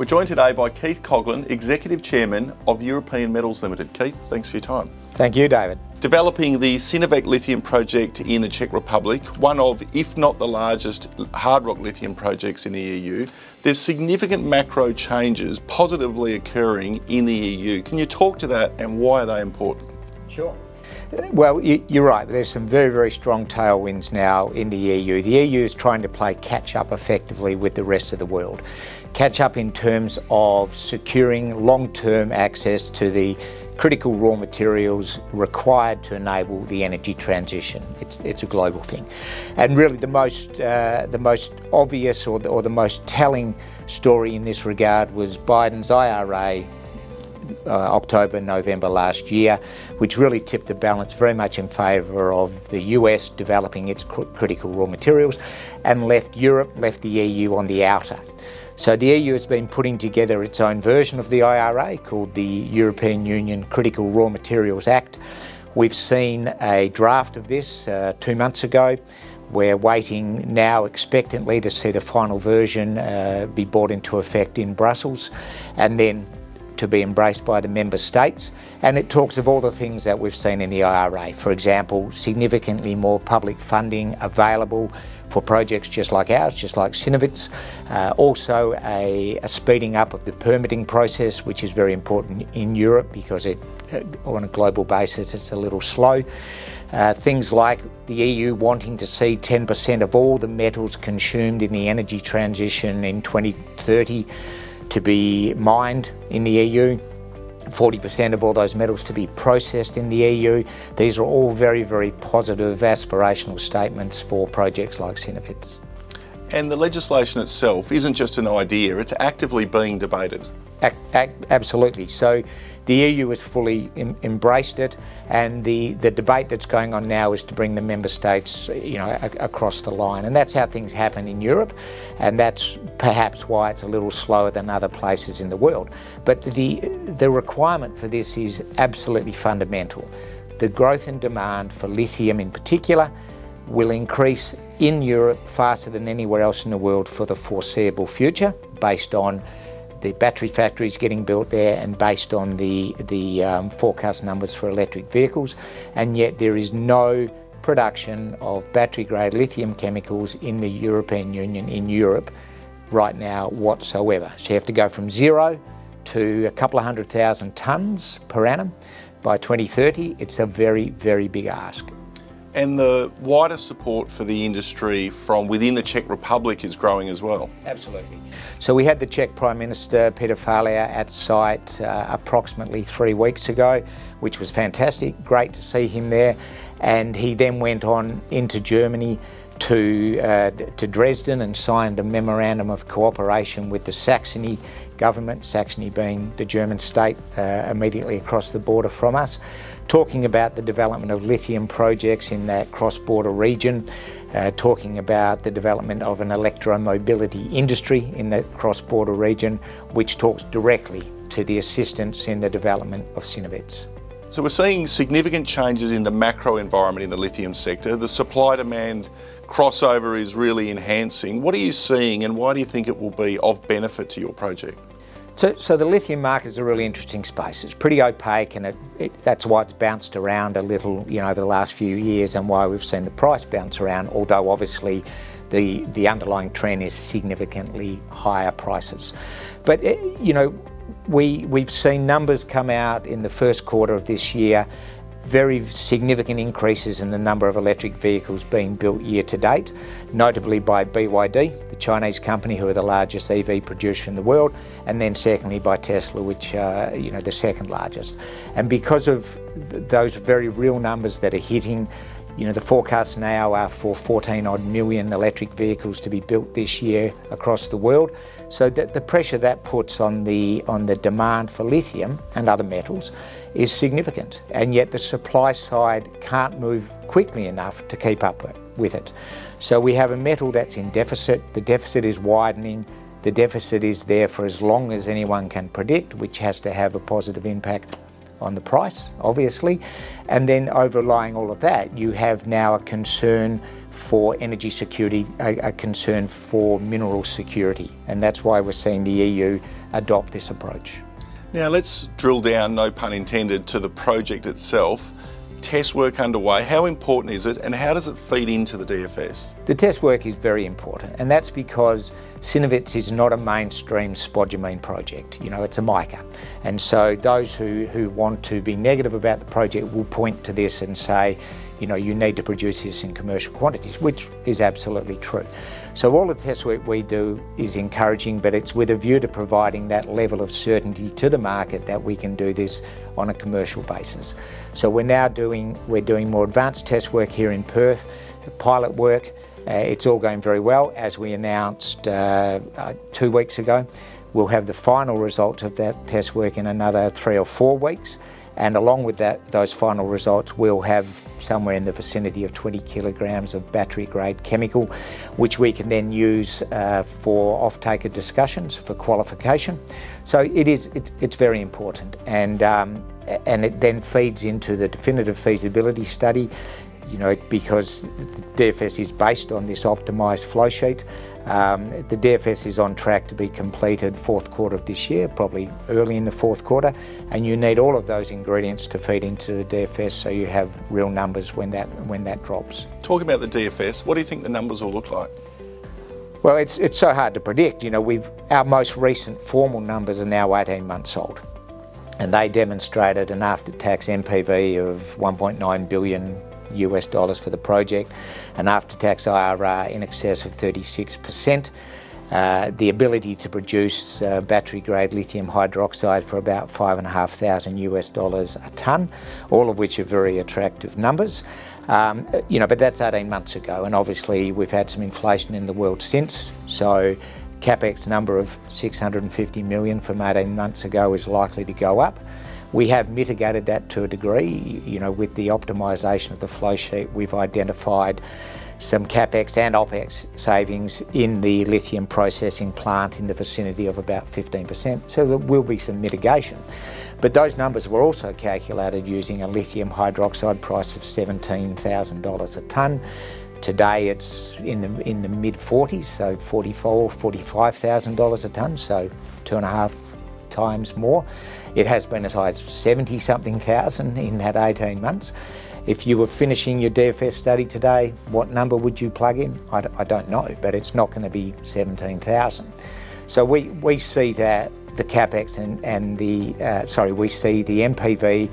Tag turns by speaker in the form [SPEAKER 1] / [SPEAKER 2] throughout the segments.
[SPEAKER 1] joined today by Keith Coughlan, Executive Chairman of European Metals Limited. Keith, thanks for your time.
[SPEAKER 2] Thank you, David.
[SPEAKER 1] Developing the Cinovec lithium project in the Czech Republic, one of, if not the largest, hard rock lithium projects in the EU. There's significant macro changes positively occurring in the EU. Can you talk to that and why are they important?
[SPEAKER 2] Sure. Well, you're right. There's some very, very strong tailwinds now in the EU. The EU is trying to play catch-up effectively with the rest of the world. Catch-up in terms of securing long-term access to the critical raw materials required to enable the energy transition. It's a global thing. And really the most obvious or the most telling story in this regard was Biden's IRA October, November last year, which really tipped the balance very much in favour of the US developing its critical raw materials and left the EU on the outer. So the EU has been putting together its own version of the IRA called the European Union Critical Raw Materials Act. We've seen a draft of this 2 months ago. We're waiting now expectantly to see the final version be brought into effect in Brussels and then to be embraced by the member states. And it talks of all the things that we've seen in the IRA. For example, significantly more public funding available for projects just like ours, just like Cinovec's. Also a speeding up of the permitting process, which is very important in Europe because on a global basis it's a little slow. Things like the EU wanting to see 10% of all the metals consumed in the energy transition in 2030 to be mined in the EU, 40% of all those metals to be processed in the EU. These are all very, very positive aspirational statements for projects like Cinovec's.
[SPEAKER 1] And the legislation itself isn't just an idea, it's actively being debated.
[SPEAKER 2] Absolutely. So the EU has fully embraced it, and the debate that's going on now is to bring the member states, across the line, and that's how things happen in Europe, and that's perhaps why it's a little slower than other places in the world. But the requirement for this is absolutely fundamental. The growth and demand for lithium in particular will increase in Europe faster than anywhere else in the world for the foreseeable future, based on the battery factories getting built there and based on the forecast numbers for electric vehicles, and yet there is no production of battery-grade lithium chemicals in the European Union, in Europe, right now whatsoever. So you have to go from zero to a couple of 100,000 tonnes per annum by 2030. It's a very, very big ask.
[SPEAKER 1] And the wider support for the industry from within the Czech Republic is growing as well.
[SPEAKER 2] Absolutely. So we had the Czech Prime Minister, Peter Fiala, at site approximately 3 weeks ago, which was fantastic. Great to see him there. And he then went on into Germany to Dresden and signed a memorandum of cooperation with the Saxony government, Saxony being the German state immediately across the border from us, talking about the development of lithium projects in that cross-border region, talking about the development of an electromobility industry in that cross-border region, which talks directly to the assistance in the development of Cinovec.
[SPEAKER 1] So we're seeing significant changes in the macro environment in the lithium sector. The supply-demand crossover is really enhancing. What are you seeing and why do you think it will be of benefit to your project?
[SPEAKER 2] So the lithium market is a really interesting space. It's pretty opaque, and that's why it's bounced around a little, over the last few years, and why we've seen the price bounce around, although obviously the underlying trend is significantly higher prices. But, we've seen numbers come out in the first quarter of this year, very significant increases in the number of electric vehicles being built year to date, notably by BYD, the Chinese company who are the largest EV producer in the world, and then secondly by Tesla, which are the second largest. And because of those very real numbers that are hitting, the forecasts now are for 14 odd million electric vehicles to be built this year across the world. So that the pressure that puts on the demand for lithium and other metals is significant, and yet the supply side can't move quickly enough to keep up with it. So we have a metal that's in deficit. The deficit is widening. The deficit is there for as long as anyone can predict, which has to have a positive impact on the price, obviously. And then overlying all of that, you have now a concern for energy security, a concern for mineral security, and that's why we're seeing the EU adopt this approach.
[SPEAKER 1] Now let's drill down, no pun intended, to the project itself. Test work underway, how important is it and how does it feed into the DFS?
[SPEAKER 2] The test work is very important, and that's because Cinovec is not a mainstream spodumene project. You know, it's a mica. And so those who want to be negative about the project will point to this and say, you know, you need to produce this in commercial quantities, which is absolutely true. So all the test work we do is encouraging, but it's with a view to providing that level of certainty to the market that we can do this on a commercial basis. So we're doing more advanced test work here in Perth, pilot work. It's all going very well. As we announced 2 weeks ago, we'll have the final results of that test work in another 3 or 4 weeks. And along with that, those final results, we'll have somewhere in the vicinity of 20 kilograms of battery-grade chemical, which we can then use for off-taker discussions, for qualification. So it's very important, and it then feeds into the definitive feasibility study. You know, because the DFS is based on this optimised flow sheet. The DFS is on track to be completed 4th quarter of this year, probably early in the 4th quarter, and you need all of those ingredients to feed into the DFS so you have real numbers when that drops.
[SPEAKER 1] Talking about the DFS, what do you think the numbers will look like?
[SPEAKER 2] Well, it's so hard to predict. You know, our most recent formal numbers are now 18 months old, and they demonstrated an after-tax NPV of $1.9 billion US dollars for the project, an after-tax IRR in excess of 36%, the ability to produce battery-grade lithium hydroxide for about $5,500 US dollars a tonne, all of which are very attractive numbers. You know, but that's 18 months ago, and obviously we've had some inflation in the world since, so CapEx number of $650 million from 18 months ago is likely to go up. We have mitigated that to a degree. You know, with the optimisation of the flow sheet, we've identified some CapEx and OpEx savings in the lithium processing plant in the vicinity of about 15%, so there will be some mitigation. But those numbers were also calculated using a lithium hydroxide price of $17,000 a tonne. Today it's in the mid-40s, so $45,000 a tonne, so 2.5 times more. It has been as high as 70-something thousand in that 18 months. If you were finishing your DFS study today, what number would you plug in? I don't know, but it's not going to be 17,000. So we see that the CapEx we see the NPV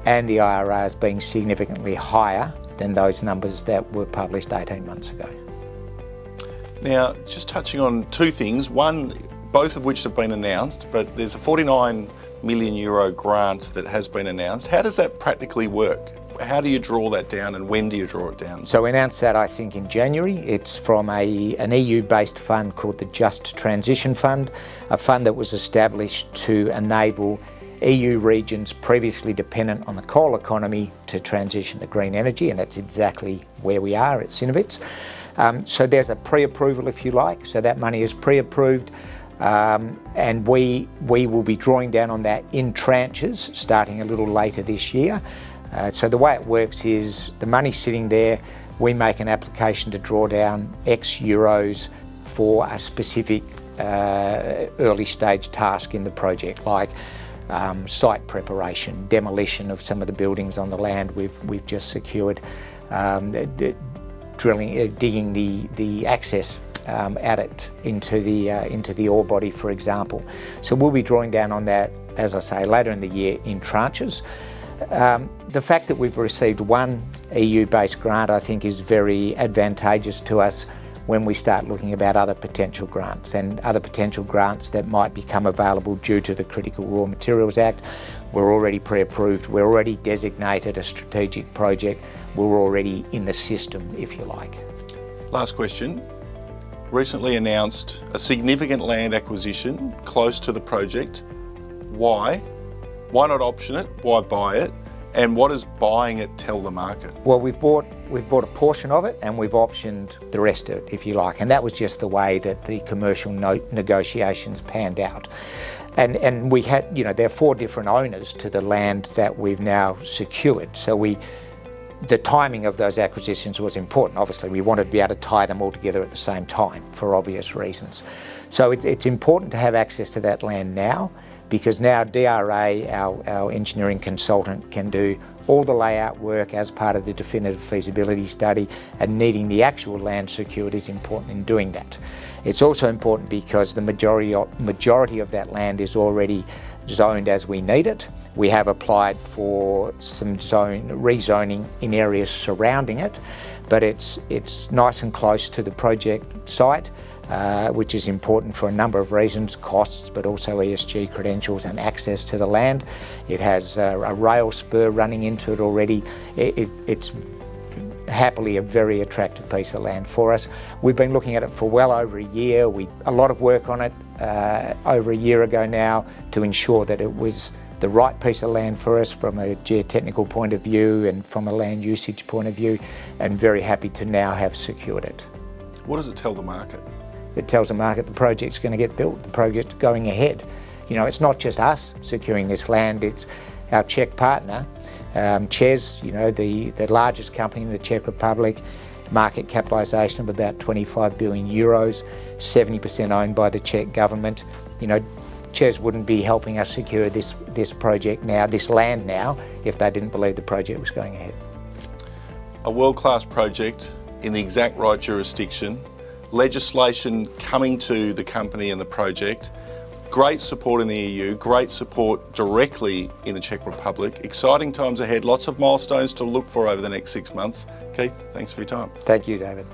[SPEAKER 2] and the IRRs being significantly higher than those numbers that were published 18 months ago.
[SPEAKER 1] Now, just touching on 2 things. One, both of which have been announced, but there's a €49 million grant that has been announced. How does that practically work? How do you draw that down and when do you draw it down? So
[SPEAKER 2] we announced that, I think, in January. It's from an EU-based fund called the Just Transition Fund, a fund that was established to enable EU regions previously dependent on the coal economy to transition to green energy, and that's exactly where we are at Cinovec. So there's a pre-approval, if you like, so that money is pre-approved. And we will be drawing down on that in tranches starting a little later this year. So the way it works is the money's sitting there, we make an application to draw down X euros for a specific early stage task in the project, like site preparation, demolition of some of the buildings on the land we've just secured, digging the access at it into the ore body, for example. So we'll be drawing down on that, as I say, later in the year in tranches. The fact that we've received one EU-based grant, I think, is very advantageous to us when we start looking about other potential grants and other potential grants that might become available due to the Critical Raw Materials Act. We're already pre-approved, we're already designated a strategic project, we're already in the system, if you like.
[SPEAKER 1] Last question. Recently announced a significant land acquisition close to the project. Why? Why not option it? Why buy it? And what does buying it tell the market? Well,
[SPEAKER 2] we've bought a portion of it and we've optioned the rest of it, if you like. And that was just the way that the commercial negotiations panned out. And we had, you know, there are 4 different owners to the land that we've now secured. So we the timing of those acquisitions was important. Obviously, we wanted to be able to tie them all together at the same time for obvious reasons. So it's important to have access to that land now, because now DRA, our engineering consultant, can do all the layout work as part of the definitive feasibility study, and needing the actual land secured is important in doing that. It's also important because the majority of that land is already zoned as we need it. We have applied for some rezoning in areas surrounding it, but it's nice and close to the project site, which is important for a number of reasons: costs, but also ESG credentials and access to the land. It has a rail spur running into it already. It's happily a very attractive piece of land for us. We've been looking at it for well over a year. A lot of work on it over a year ago now to ensure that it was the right piece of land for us from a geotechnical point of view and from a land usage point of view, and very happy to now have secured it.
[SPEAKER 1] What does it tell the market?
[SPEAKER 2] It tells the market the project's going to get built, the project's going ahead. You know, it's not just us securing this land, it's our Czech partner, CEZ, you know, the largest company in the Czech Republic, market capitalisation of about 25 billion euros, 70% owned by the Czech Government. You know, CEZ wouldn't be helping us secure this project now, this land now, if they didn't believe the project was going ahead.
[SPEAKER 1] A world-class project in the exact right jurisdiction, legislation coming to the company and the project, great support in the EU, great support directly in the Czech Republic. Exciting times ahead, lots of milestones to look for over the next 6 months. Keith, thanks for your time.
[SPEAKER 2] Thank you, David.